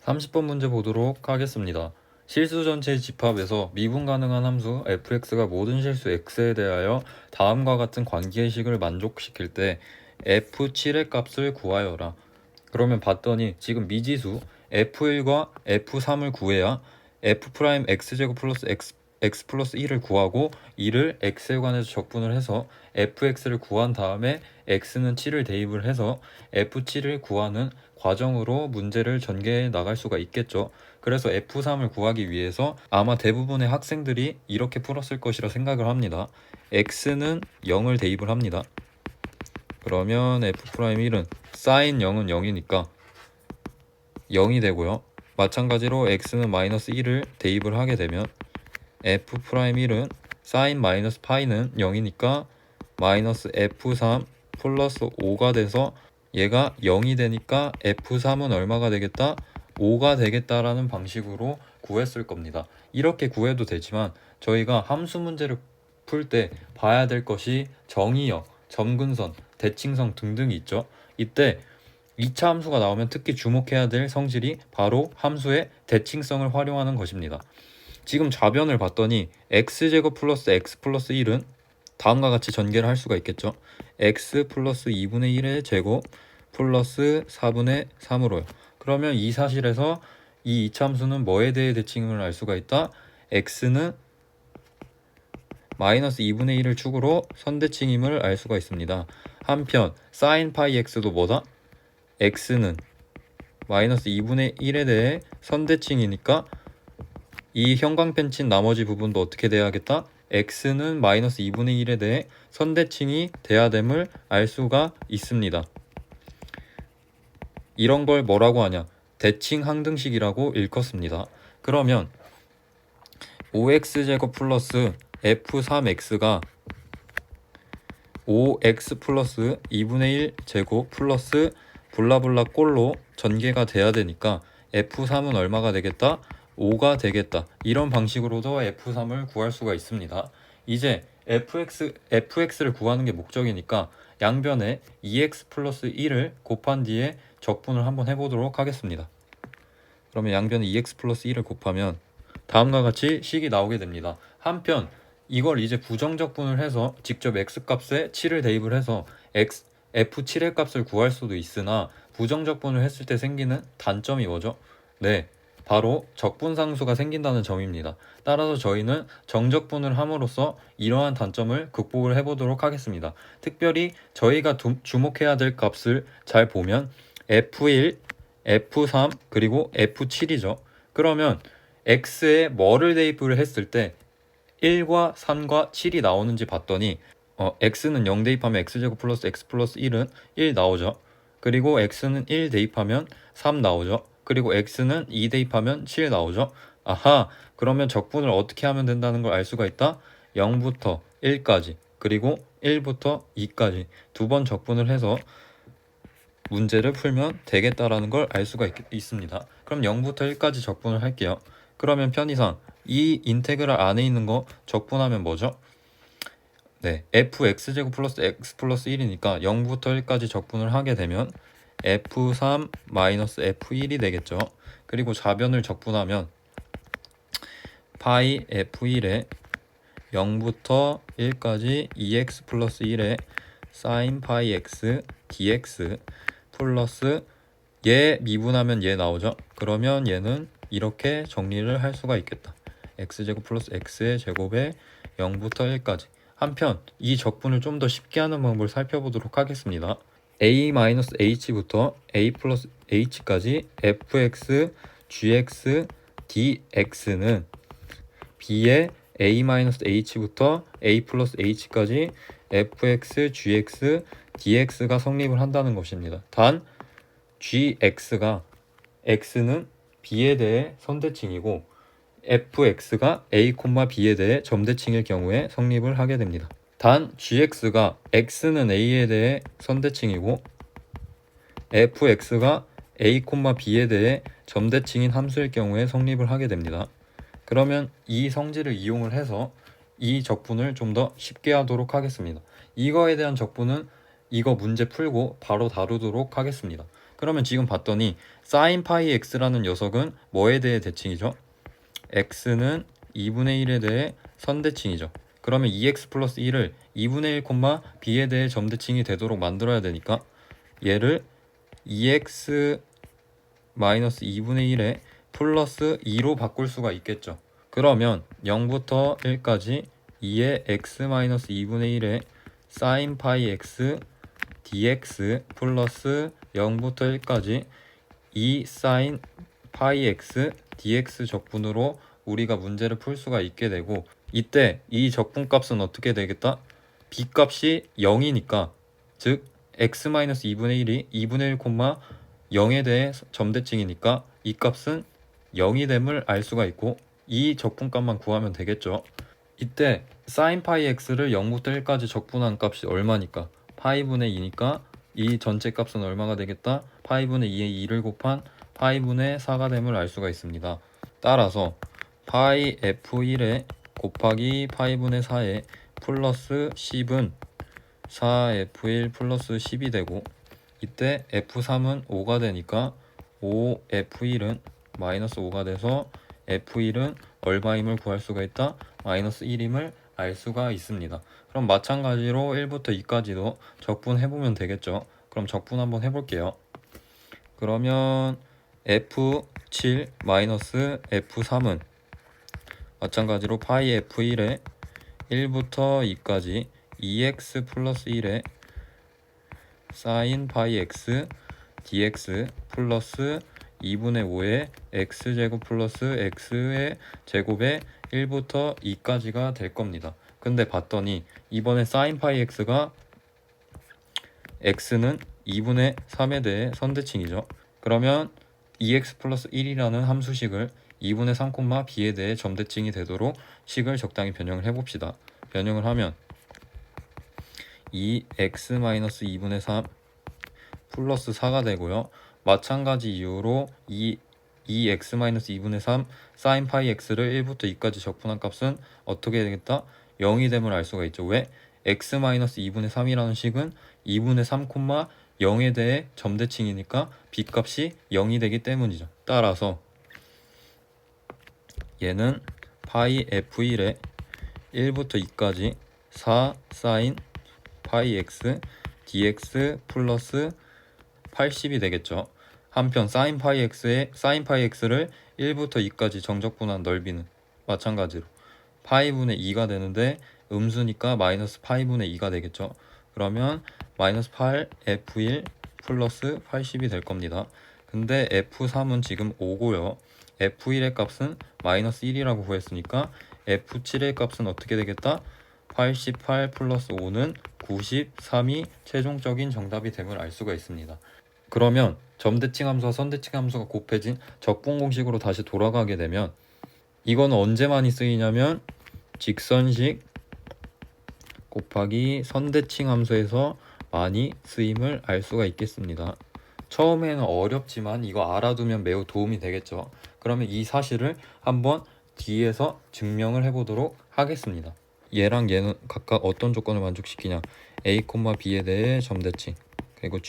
30번 문제 보도록 하겠습니다. 실수 전체의 집합에서 미분 가능한 함수 fx가 모든 실수 x에 대하여 다음과 같은 관계식을 만족시킬 때 f7의 값을 구하여라. 그러면 봤더니 지금 미지수 f1과 f3을 구해야 f'x제곱 플러스 x 플러스 1을 구하고 이를 x에 관해서 적분을 해서 fx를 구한 다음에 x는 7을 대입을 해서 f7을 구하는 과정으로 문제를 전개해 나갈 수가 있겠죠. 그래서 f3을 구하기 위해서 아마 대부분의 학생들이 이렇게 풀었을 것이라 생각을 합니다. x는 0을 대입을 합니다. 그러면 f'1은 sin 0은 0이니까 0이 되고요. 마찬가지로 x는 마이너스 1을 대입을 하게 되면 f'1은 sin 마이너스 파이는 0이니까 마이너스 f3 플러스 5가 돼서 얘가 0이 되니까 f3은 얼마가 되겠다? 5가 되겠다라는 방식으로 구했을 겁니다. 이렇게 구해도 되지만 저희가 함수 문제를 풀 때 봐야 될 것이 정의역, 점근선, 대칭성 등등이 있죠. 이때 2차 함수가 나오면 특히 주목해야 될 성질이 바로 함수의 대칭성을 활용하는 것입니다. 지금 좌변을 봤더니 x제곱 플러스 x 플러스 1은 다음과 같이 전개를 할 수가 있겠죠. x 플러스 2분의 1의 제곱 플러스 4분의 3으로요. 그러면 이 사실에서 이 2차 함수는 뭐에 대해 대칭을 알 수가 있다? x는 마이너스 2분의 1을 축으로 선대칭임을 알 수가 있습니다. 한편 sin 파이 x도 뭐다? x는 마이너스 2분의 1에 대해 선대칭이니까 이 형광펜 친 나머지 부분도 어떻게 돼야겠다? x는 마이너스 2분의 1에 대해 선대칭이 돼야 됨을 알 수가 있습니다. 이런 걸 뭐라고 하냐? 대칭 항등식이라고 일컫습니다. 그러면 5x제곱 플러스 f3x가 5x 플러스 2분의 1 제곱 플러스 블라블라 꼴로 전개가 돼야 되니까 f3은 얼마가 되겠다? 5가 되겠다. 이런 방식으로도 f3을 구할 수가 있습니다. 이제 fx를 구하는 게 목적이니까 양변에 2x 플러스 1을 곱한 뒤에 적분을 한번 해보도록 하겠습니다. 그러면 양변에 2x 플러스 1을 곱하면 다음과 같이 식이 나오게 됩니다. 한편 이걸 이제 부정적분을 해서 직접 x값에 7을 대입을 해서 f7의 값을 구할 수도 있으나 부정적분을 했을 때 생기는 단점이 뭐죠? 네, 바로 적분상수가 생긴다는 점입니다. 따라서 저희는 정적분을 함으로써 이러한 단점을 극복을 해보도록 하겠습니다. 특별히 저희가 주목해야 될 값을 잘 보면 f1, f3 그리고 f7이죠. 그러면 x에 뭐를 대입을 했을 때 1과 3과 7이 나오는지 봤더니 x는 0 대입하면 x제곱 플러스 x 플러스 1은 1 나오죠. 그리고 x는 1 대입하면 3 나오죠. 그리고 x는 2 대입하면 7 나오죠. 아하, 그러면 적분을 어떻게 하면 된다는 걸 알 수가 있다? 0부터 1까지 그리고 1부터 2까지 두 번 적분을 해서 문제를 풀면 되겠다라는 걸 알 수가 있습니다. 그럼 0부터 1까지 적분을 할게요. 그러면 편의상 이 인테그랄 안에 있는 거 적분하면 뭐죠? 네, fx제곱 플러스 x 플러스 1이니까 0부터 1까지 적분을 하게 되면 f3 마이너스 f1이 되겠죠. 그리고 좌변을 적분하면 파이 f1에 0부터 1까지 2x 플러스 1에 sin 파이 x dx 플러스 얘 미분하면 얘 나오죠. 그러면 얘는 이렇게 정리를 할 수가 있겠다. x제곱 플러스 x의 제곱에 0부터 1까지. 한편 이 적분을 좀 더 쉽게 하는 방법을 살펴보도록 하겠습니다. a-h부터 a 플러스 h까지 fx, gx, dx는 b의 a-h부터 a 플러스 h까지 fx, gx, dx가 성립을 한다는 것입니다. 단 gx가 x는 b에 대해 선대칭이고 fx가 a, b에 대해 점대칭일 경우에 성립을 하게 됩니다. 단 gx가 x는 a에 대해 선대칭이고 fx가 a, b에 대해 점대칭인 함수일 경우에 성립을 하게 됩니다. 그러면 이 성질을 이용을 해서 이 적분을 좀 더 쉽게 하도록 하겠습니다. 이거에 대한 적분은 이거 문제 풀고 바로 다루도록 하겠습니다. 그러면 지금 봤더니 sin 파이 x라는 녀석은 뭐에 대해 대칭이죠? x는 2분의 1에 대해 선대칭이죠. 그러면 2x 플러스 1을 2분의 1, b에 대해 점대칭이 되도록 만들어야 되니까 얘를 2x 마이너스 2분의 1에 플러스 2로 바꿀 수가 있겠죠. 그러면 0부터 1까지 2의 x 마이너스 2분의 1에 sin 파이 x dx 플러스 0부터 1까지 2 sin 파이 x dx 적분으로 우리가 문제를 풀 수가 있게 되고, 이때 이 적분값은 어떻게 되겠다? b 값이 0이니까, 즉 x-2분의 1이 2분의 1, 0에 대해 점대칭이니까 이 값은 0이 됨을 알 수가 있고, 이 적분값만 구하면 되겠죠. 이때 sin 파이 x를 0부터 1까지 적분한 값이 얼마니까? 파이분의 2니까 이 전체 값은 얼마가 되겠다? 파이분의 2에 2를 곱한 파이분의 4가 됨을 알 수가 있습니다. 따라서 파이 f1에 곱하기 파이분의 4에 플러스 10은 4f1 플러스 10이 되고, 이때 f3은 5가 되니까 5f1은 마이너스 5가 돼서 f1은 얼마임을 구할 수가 있다? 마이너스 1임을 알 수가 있습니다. 그럼 마찬가지로 1부터 2까지도 적분해보면 되겠죠. 그럼 적분 한번 해볼게요. 그러면 f7 마이너스 f3은 마찬가지로 파이 f1에 1부터 2까지 2x 플러스 1에 sin 파이 x dx 플러스 2분의 5의 x제곱 플러스 x의 제곱에 1부터 2까지가 될 겁니다. 근데 봤더니 이번에 sin 파이 x가 x는 2분의 3에 대해 선대칭이죠. 그러면 2x 플러스 1이라는 함수식을 2분의 3, b에 대해 점대칭이 되도록 식을 적당히 변형을 해봅시다. 변형을 하면 2x-2분의 3 플러스 4가 되고요. 마찬가지 이유로 2x-2분의 3 sin 파이 x를 1부터 2까지 적분한 값은 어떻게 되겠다? 0이 됨을 알 수가 있죠. 왜? x-2분의 3이라는 식은 2분의 3, 0에 대해 점대칭이니까 b 값이 0이 되기 때문이죠. 따라서 얘는 파이 f1에 1부터 2까지 4 sin 파이 x dx 플러스 80이 되겠죠. 한편 sin 파이 x를 1부터 2까지 정적분한 넓이는 마찬가지로 파이분의 2가 되는데 음수니까 마이너스 파이분의 2가 되겠죠. 그러면 마이너스 8 f1 플러스 80이 될 겁니다. 근데 f3은 지금 5고요. f1의 값은 마이너스 1이라고 구했으니까 f7의 값은 어떻게 되겠다? 88 플러스 5는 93이 최종적인 정답이 됨을 알 수가 있습니다. 그러면 점대칭 함수와 선대칭 함수가 곱해진 적분 공식으로 다시 돌아가게 되면 이거는 언제 많이 쓰이냐면 직선식 곱하기 선대칭 함수에서 많이 쓰임을 알 수가 있겠습니다. 처음에는 어렵지만 이거 알아두면 매우 도움이 되겠죠. 그러면 이 사실을 한번 뒤에서 증명을 해보도록 하겠습니다. 얘랑 얘는 각각 어떤 조건을 만족시키냐? a, b에 대해 점대칭, 그리고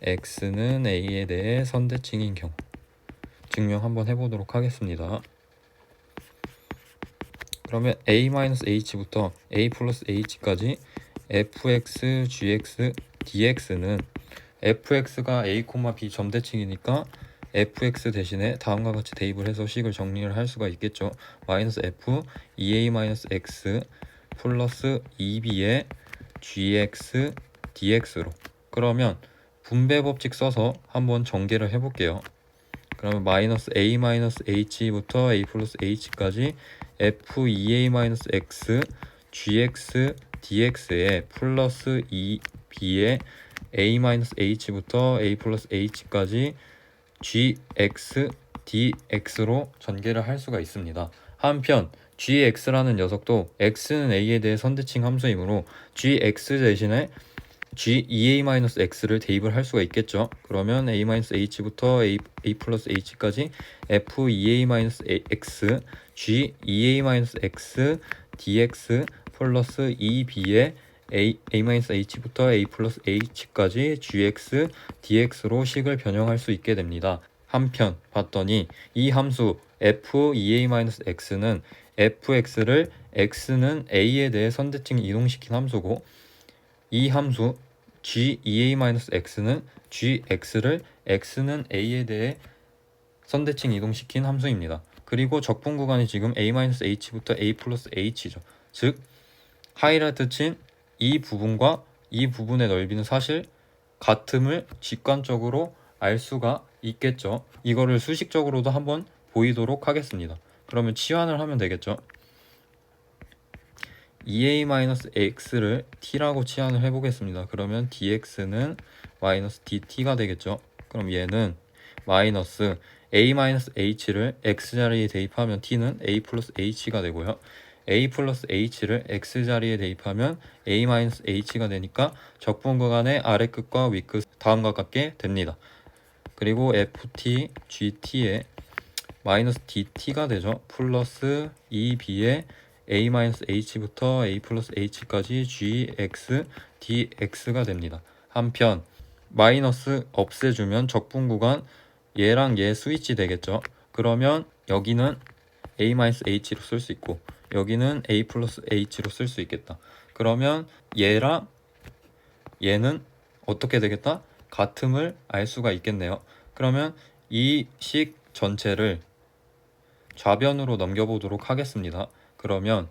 x는 a에 대해 선대칭인 경우 증명 한번 해보도록 하겠습니다. 그러면 a-h부터 a 플러스 h까지 fx, gx, dx는 fx가 a, b 점대칭이니까 fx 대신에 다음과 같이 대입을 해서 식을 정리를 할 수가 있겠죠. 마이너스 f 2a 마이너스 x 플러스 2b의 gx dx로. 그러면 분배 법칙 써서 한번 전개를 해볼게요. 그러면 마이너스 a 마이너스 h부터 a 플러스 h까지 f 2a 마이너스 x gx dx에 플러스 2b의 a 마이너스 h부터 a 플러스 h까지 gx dx로 전개를 할 수가 있습니다. 한편 gx라는 녀석도 x는 a에 대해 선대칭 함수이므로 gx 대신에 g2a-x를 대입을 할 수가 있겠죠. 그러면 a-h부터 a 플러스 h까지 f2a-x g2a-x dx 플러스 2b의 a-h부터 a 플러스 h까지 gx, dx로 식을 변형할 수 있게 됩니다. 한편 봤더니 이 함수 f2a-x는 fx를 x는 a에 대해 선대칭 이동시킨 함수고, 이 함수 g2a-x는 gx를 x는 a에 대해 선대칭 이동시킨 함수입니다. 그리고 적분 구간이 지금 a-h부터 a 플러스 h죠. 즉 하이라이트 친 이 부분과 이 부분의 넓이는 사실 같음을 직관적으로 알 수가 있겠죠. 이거를 수식적으로도 한번 보이도록 하겠습니다. 그러면 치환을 하면 되겠죠. 2a-x를 t라고 치환을 해보겠습니다. 그러면 dx는 마이너스 dt가 되겠죠. 그럼 얘는 마이너스 a-h를 x자리에 대입하면 t는 a 플러스 h가 되고요. a 플러스 h를 x자리에 대입하면 a-h가 되니까 적분 구간의 아래 끝과 위 끝 다음과 같게 됩니다. 그리고 ft, gt에 마이너스 dt가 되죠. 플러스 2b에 a-h부터 a 플러스 h까지 gx, dx가 됩니다. 한편 마이너스 없애주면 적분 구간 얘랑 얘 스위치 되겠죠. 그러면 여기는 a-h로 쓸 수 있고 여기는 a 플러스 h로 쓸 수 있겠다. 그러면 얘랑 얘는 어떻게 되겠다? 같음을 알 수가 있겠네요. 그러면 이 식 전체를 좌변으로 넘겨보도록 하겠습니다. 그러면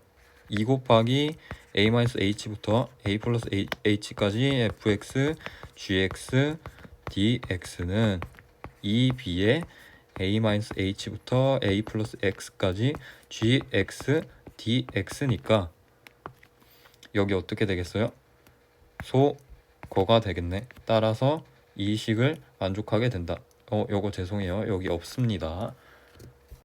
2 곱하기 a-h부터 a 플러스 h까지 fx, gx, dx는 2b에 a-h부터 a 플러스 x까지 gx, dx니까 여기 어떻게 되겠어요? 소거가 되겠네. 따라서 이 식을 만족하게 된다. 요거 죄송해요. 여기 없습니다.